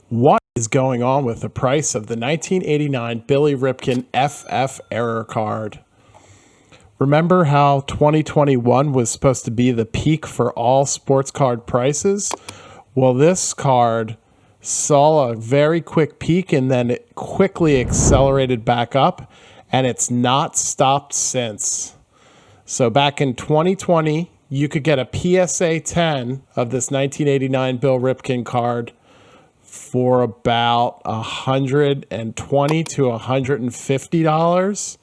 What is going on with the price of the 1989 Billy Ripken FF error card? Remember how 2021 was supposed to be the peak for all sports card prices? Well, this card saw a very quick peak and then it quickly accelerated back up, and it's not stopped since. So back in 2020, you could get a PSA 10 of this 1989 Bill Ripken card for about $120 to $150.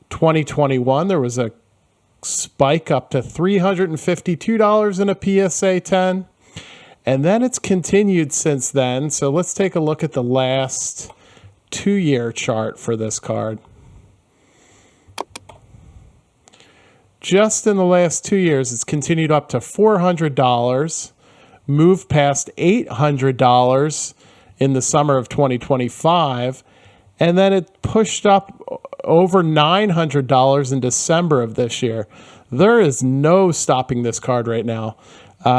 2021, there was a spike up to $352 in a PSA 10. And then it's continued since then. So let's take a look at the last 2-year chart for this card. Just in the last 2 years, it's continued up to $400, moved past $800 in the summer of 2025, and then it pushed up over $900 in December of this year. There is no stopping this card right now.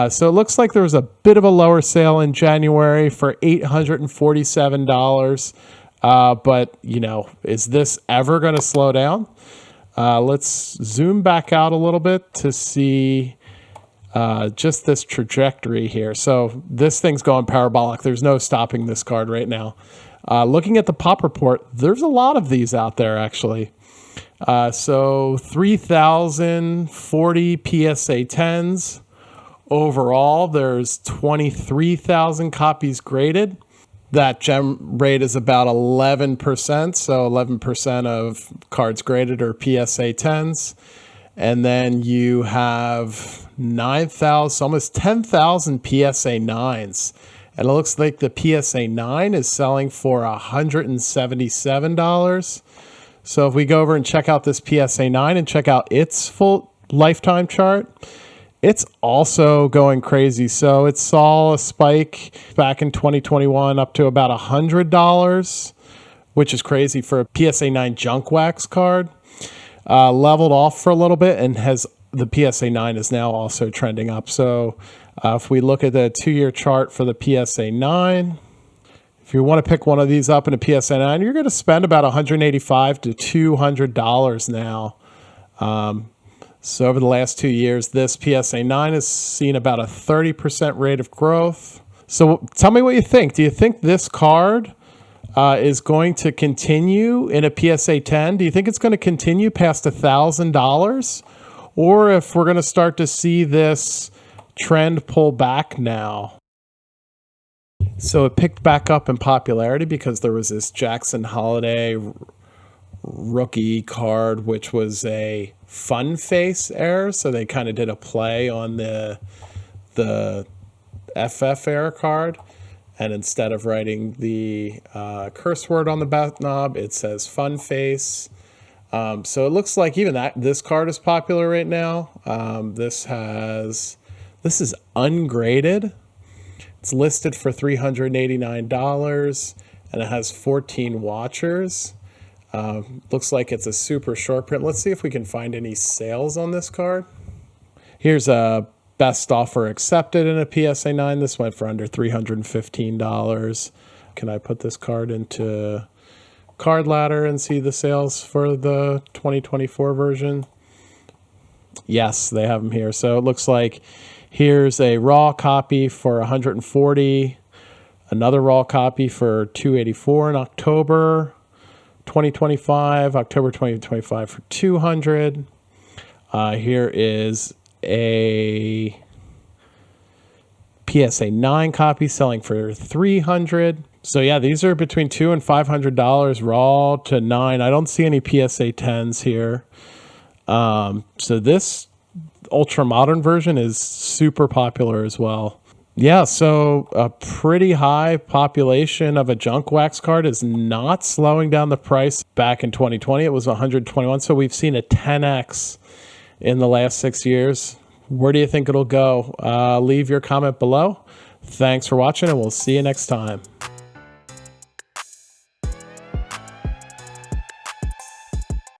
So it looks like there was a bit of a lower sale in January for $847. But, you know, is this ever going to slow down? Let's zoom back out a little bit to see just this trajectory here. So this thing's going parabolic. There's no stopping this card right now. Looking at the pop report, there's a lot of these out there, actually. So 3,040 PSA 10s. Overall, there's 23,000 copies graded. That gem rate is about 11%, so 11% of cards graded are PSA 10s. And then you have 9,000, almost 10,000 PSA 9s. And it looks like the PSA 9 is selling for $177. So if we go over and check out this PSA 9 and check out its full lifetime chart, it's also going crazy. So it saw a spike back in 2021 up to about $100, which is crazy for a PSA 9 junk wax card. Leveled off for a little bit, and the PSA 9 is now also trending up. So if we look at the 2-year chart for the PSA 9, if you want to pick one of these up in a PSA 9, you're going to spend about $185 to $200 now. So over the last 2 years, this PSA 9 has seen about a 30% rate of growth. So tell me what you think. Do you think this card is going to continue in a PSA 10? Do you think it's going to continue past $1,000? Or if we're going to start to see this trend pull back now? So it picked back up in popularity because there was this Jackson Holiday rookie card, which was a fun face error. So they kind of did a play on the FF error card. And instead of writing the curse word on the back knob, it says fun face. So it looks like even this card is popular right now. This is ungraded. It's listed for $389 and it has 14 watchers. Looks like it's a super short print. Let's see if we can find any sales on this card. Here's a best offer accepted in a PSA 9. This went for under $315. Can I put this card into Card Ladder and see the sales for the 2024 version? Yes, they have them here. So it looks like here's a raw copy for $140, another raw copy for $284 in October 2025, October 2025 for $200. Here is a PSA 9 copy selling for $300. So yeah, these are between $200 and $500 raw to 9. I don't see any PSA 10s here. So this ultra modern version is super popular as well. Yeah, so a pretty high population of a junk wax card is not slowing down the price. Back in 2020, it was $121. So we've seen a 10x in the last 6 years. Where do you think it'll go? Leave your comment below. Thanks for watching, and we'll see you next time.